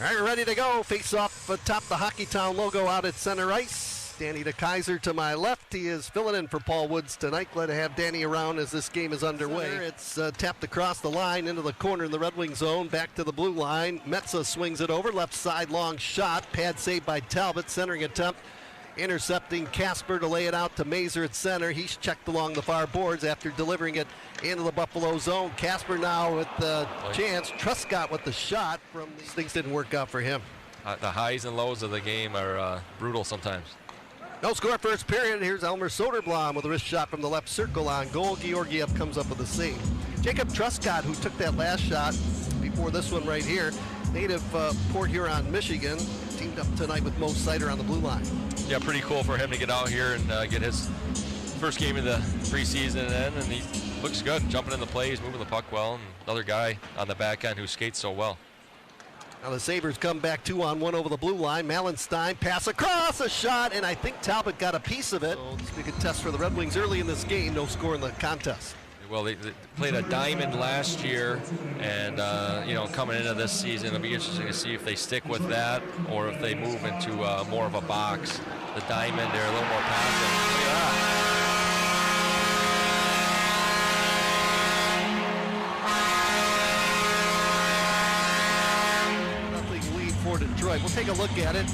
All right, we're ready to go. Face off atop the Hockey Town logo out at center ice. Danny DeKaiser to my left. He is filling in for Paul Woods tonight. Glad to have Danny around as this game is underway. It's tapped across the line into the corner in the Red Wing zone. Back to the blue line. Metza swings it over. Left side long shot. Pad saved by Talbot. Centering attempt. Intercepting Casper to lay it out to Mazur at center. He's checked along the far boards after delivering it into the Buffalo zone. Casper now with the chance. Truscott with the shot from things didn't work out for him. The highs and lows of the game are brutal sometimes. No score first period. Here's Elmer Soderblom with a wrist shot from the left circle on goal. Georgiev comes up with the save. Jacob Truscott, who took that last shot before this one right here, native Port Huron, Michigan, teamed up tonight with Mo Sider on the blue line. Yeah, pretty cool for him to get out here and get his first game of the preseason in, and he looks good, jumping in the plays, moving the puck well, and another guy on the back end who skates so well. Now the Sabres come back 2-on-1 over the blue line. Malenstein pass across, a shot, and I think Talbot got a piece of it. So this will be a good test for the Red Wings early in this game. No score in the contest. Well, they played a diamond last year, and coming into this season, it'll be interesting to see if they stick with that or if they move into more of a box. The diamond, they're a little more passive. Look at that. Nothing lead for Detroit. We'll take a look at it.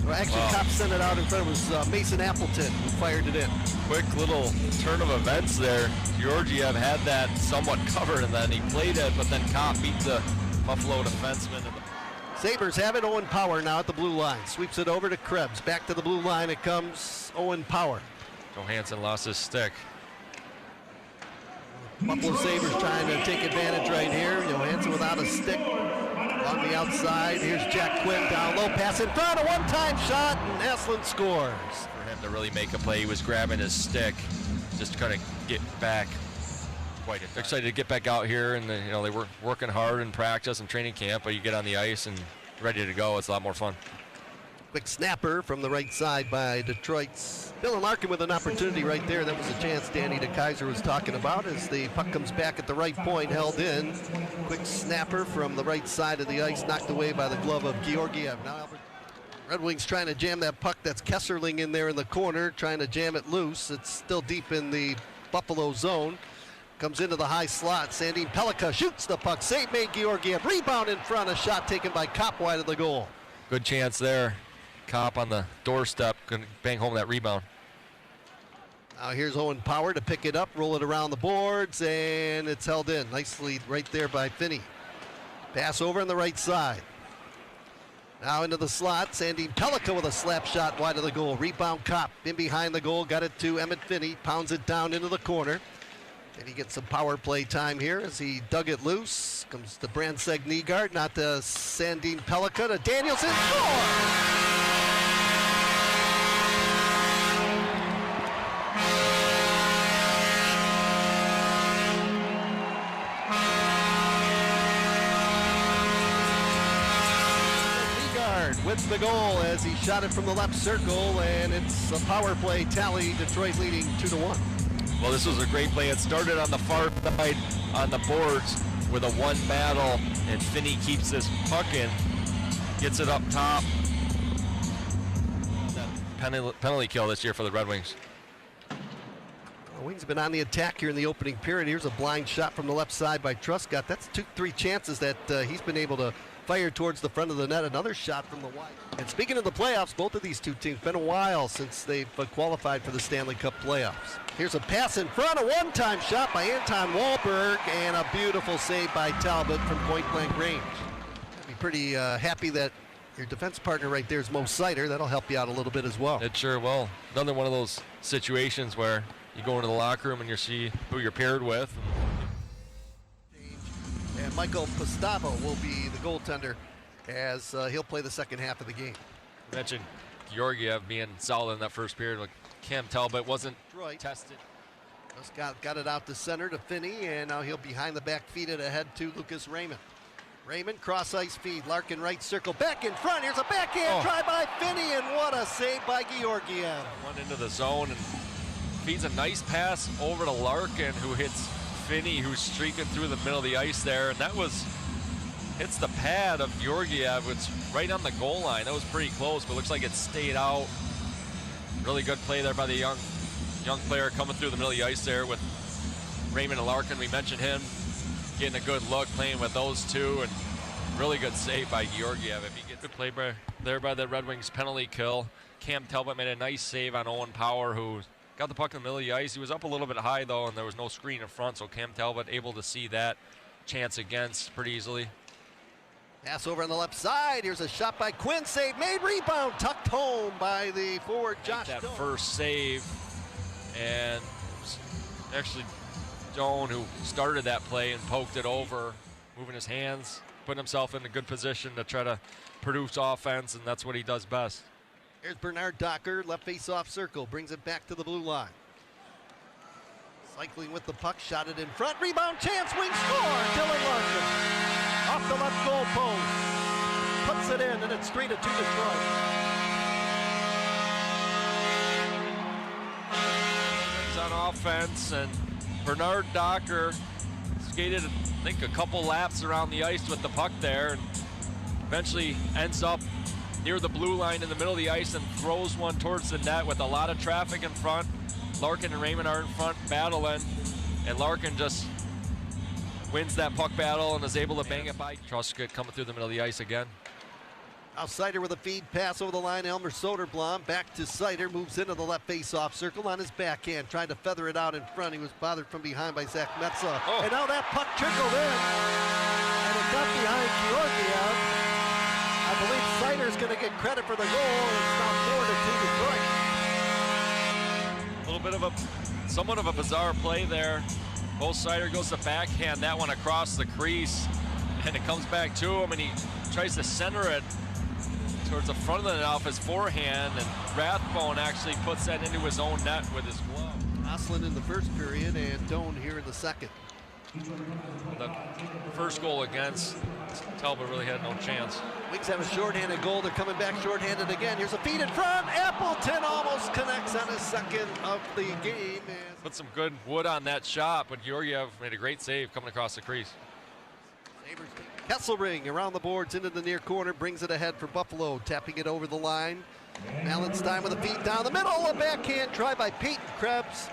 Well, actually, Copp sent it out in front. It was Mason Appleton who fired it in. Quick little turn of events there. Georgiev had that somewhat covered, and then he played it, but then Copp beat the Buffalo defenseman. Sabres have it. Owen Power now at the blue line. Sweeps it over to Krebs. Back to the blue line. It comes Owen Power. Johansson lost his stick. Buffalo Sabres trying to take advantage right here. Johansson without a stick. On the outside, here's Jack Quinn down low, pass in front, a one-time shot, and Esslin scores. For him to really make a play, he was grabbing his stick, just kind of get back. Quite excited to get back out here, and they were working hard in practice and training camp, but you get on the ice and ready to go. It's a lot more fun. Quick snapper from the right side by Detroit's Dylan Larkin with an opportunity right there. That was a chance Danny DeKaiser was talking about as the puck comes back at the right point, held in. Quick snapper from the right side of the ice, knocked away by the glove of Georgiev. Now Red Wings trying to jam that puck. That's Kesserling in there in the corner, trying to jam it loose. It's still deep in the Buffalo zone. Comes into the high slot. Sandin Pellikka shoots the puck. Save made Georgiev. Rebound in front. A shot taken by Copp wide of the goal. Good chance there. Copp on the doorstep, couldn't bang home that rebound. Now here's Owen Power to pick it up, roll it around the boards, and it's held in. Nicely right there by Finney. Pass over on the right side. Now into the slot, Sandin Pellikka with a slap shot wide of the goal. Rebound Copp in behind the goal, got it to Emmett Finney, pounds it down into the corner. And he gets some power play time here as he dug it loose. Comes to Brandseg Nygaard, not to Sandin Pellikka, to Danielson, score! With the goal as he shot it from the left circle, and it's a power play tally. Detroit leading 2-1. Well, this was a great play. It started on the far side on the boards with a one battle, and Finney keeps this puck in, gets it up top. Penalty kill this year for the Red Wings. The Wings have been on the attack here in the opening period. Here's a blind shot from the left side by Truscott. That's 2-3 chances that he's been able to fire towards the front of the net. Another shot from the wide. And speaking of the playoffs, both of these two teams, been a while since they've qualified for the Stanley Cup playoffs. Here's a pass in front, a one-time shot by Anton Wahlberg, and a beautiful save by Talbot from point-blank range. I'd be pretty happy that your defense partner right there is Mo Sider. That'll help you out a little bit as well. It sure will. Another one of those situations where you go into the locker room and you see who you're paired with. And Michal Postava will be the goaltender as he'll play the second half of the game. You mentioned Georgiev being solid in that first period. Like Cam Talbot wasn't tested. Just got it out to center to Finney, and now he'll behind the back, feed it ahead to Lucas Raymond. Raymond cross ice feed, Larkin right circle, back in front. Here's a backhand try by Finney, and what a save by Georgiev. Went into the zone and feeds a nice pass over to Larkin, who hits Finney, who's streaking through the middle of the ice there, and that was hits the pad of Georgiev. It's right on the goal line. That was pretty close, but looks like it stayed out. Really good play there by the young player coming through the middle of the ice there with Raymond and Larkin. We mentioned him getting a good look playing with those two, and really good save by Georgiev. If he gets good play there by the Red Wings penalty kill. Cam Talbot made a nice save on Owen Power, who got the puck in the middle of the ice. He was up a little bit high though, and there was no screen in front, so Cam Talbot able to see that chance against pretty easily. Pass over on the left side. Here's a shot by Quinn. Save made. Rebound tucked home by the forward Josh That Doan. first save, and it was actually Doan who started that play and poked it over, moving his hands, putting himself in a good position to try to produce offense, and that's what he does best. Here's Bernard Docker, left face-off circle, brings it back to the blue line. Cycling with the puck, shot it in front, rebound chance, wing score, Dylan Larkin. Off the left goal post, puts it in, and it's 3-2 Detroit. On offense, and Bernard Docker skated, I think, a couple laps around the ice with the puck there, and eventually ends up near the blue line in the middle of the ice and throws one towards the net with a lot of traffic in front. Larkin and Raymond are in front battling, and Larkin just wins that puck battle and is able to bang it by. Truscott coming through the middle of the ice again. Now Sider with a feed pass over the line. Elmer Soderblom back to Sider, moves into the left face-off circle on his backhand, tried to feather it out in front. He was bothered from behind by Zach Metza. Oh. And now that puck trickled in, and it got behind Georgiev. I believe Sider's going to get credit for the goal, and it's now 4-2 Detroit. A little bit of somewhat of a bizarre play there. Both Sider goes to backhand that one across the crease, and it comes back to him, and he tries to center it towards the front of the net off his forehand, and Rathbone actually puts that into his own net with his glove. Oslin in the first period, and Doan here in the second. The first goal against Talbot really had no chance. Wings have a shorthanded goal. They're coming back shorthanded again. Here's a feed in front. Appleton almost connects on his second of the game. Put some good wood on that shot, but Georgiev made a great save coming across the crease. Sabres. Kesselring around the boards into the near corner, brings it ahead for Buffalo, tapping it over the line. Mallenstein with a feed down the middle. A backhand try by Peyton Krebs.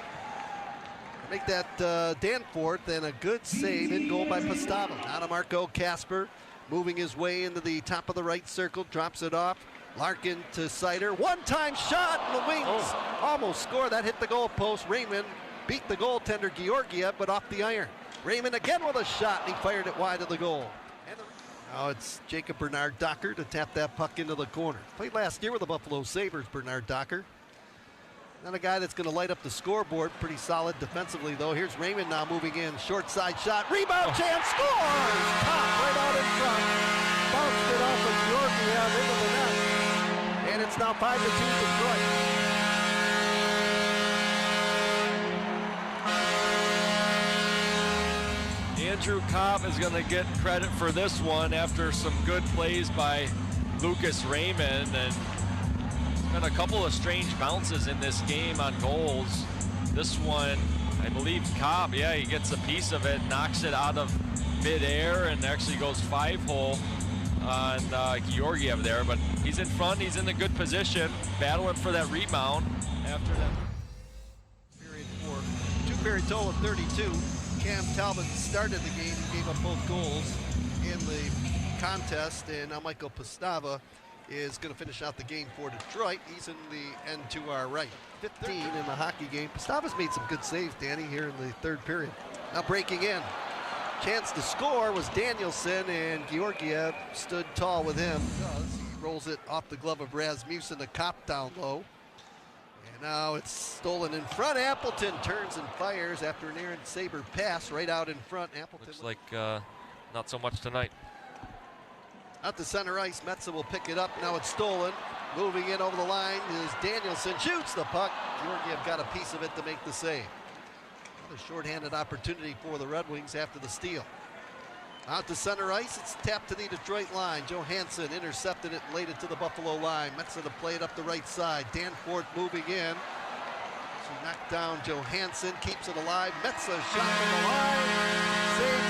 Make that Danforth, and a good save in goal by Postava. Now to Marco Kasper, moving his way into the top of the right circle, drops it off. Larkin to Sider, one-time shot, and the Wings almost score. That hit the goal post. Raymond beat the goaltender Georgiev, but off the iron. Raymond again with a shot, and he fired it wide of the goal. Now it's Jacob Bernard Docker to tap that puck into the corner. Played last year with the Buffalo Sabres, Bernard Docker. Not a guy that's going to light up the scoreboard. Pretty solid defensively, though. Here's Raymond now moving in. Short side shot. Rebound chance. Scores! Copp right out in front. Bounced it off of Georgiev into the net. And it's now 5-2 Detroit. Andrew Copp is going to get credit for this one after some good plays by Lucas Raymond, and been a couple of strange bounces in this game on goals. This one, I believe Copp, yeah, he gets a piece of it, knocks it out of midair, and actually goes 5-hole on Georgiev there. But he's in front, he's in a good position, battling for that rebound after that. Period 4, 2-period total of 32. Cam Talbot started the game, he gave up both goals in the contest, and now Michal Postava is going to finish out the game for Detroit. He's in the end to our right. 15 in the hockey game. Postava's made some good saves, Danny, here in the third period. Now breaking in. Chance to score was Danielson, and Georgiev stood tall with him. He rolls it off the glove of Rasmussen to Copp down low. And now it's stolen in front. Appleton turns and fires after an errant Sabre pass right out in front. Appleton looks like not so much tonight. Out to center ice, Metza will pick it up. Now it's stolen. Moving in over the line is Danielson. Shoots the puck. Georgiev got a piece of it to make the save. Another shorthanded opportunity for the Red Wings after the steal. Out to center ice, it's tapped to the Detroit line. Johansson intercepted it and laid it to the Buffalo line. Metza to play it up the right side. Danforth moving in. She knocked down Johansson, keeps it alive. Metza shot from the line. Saved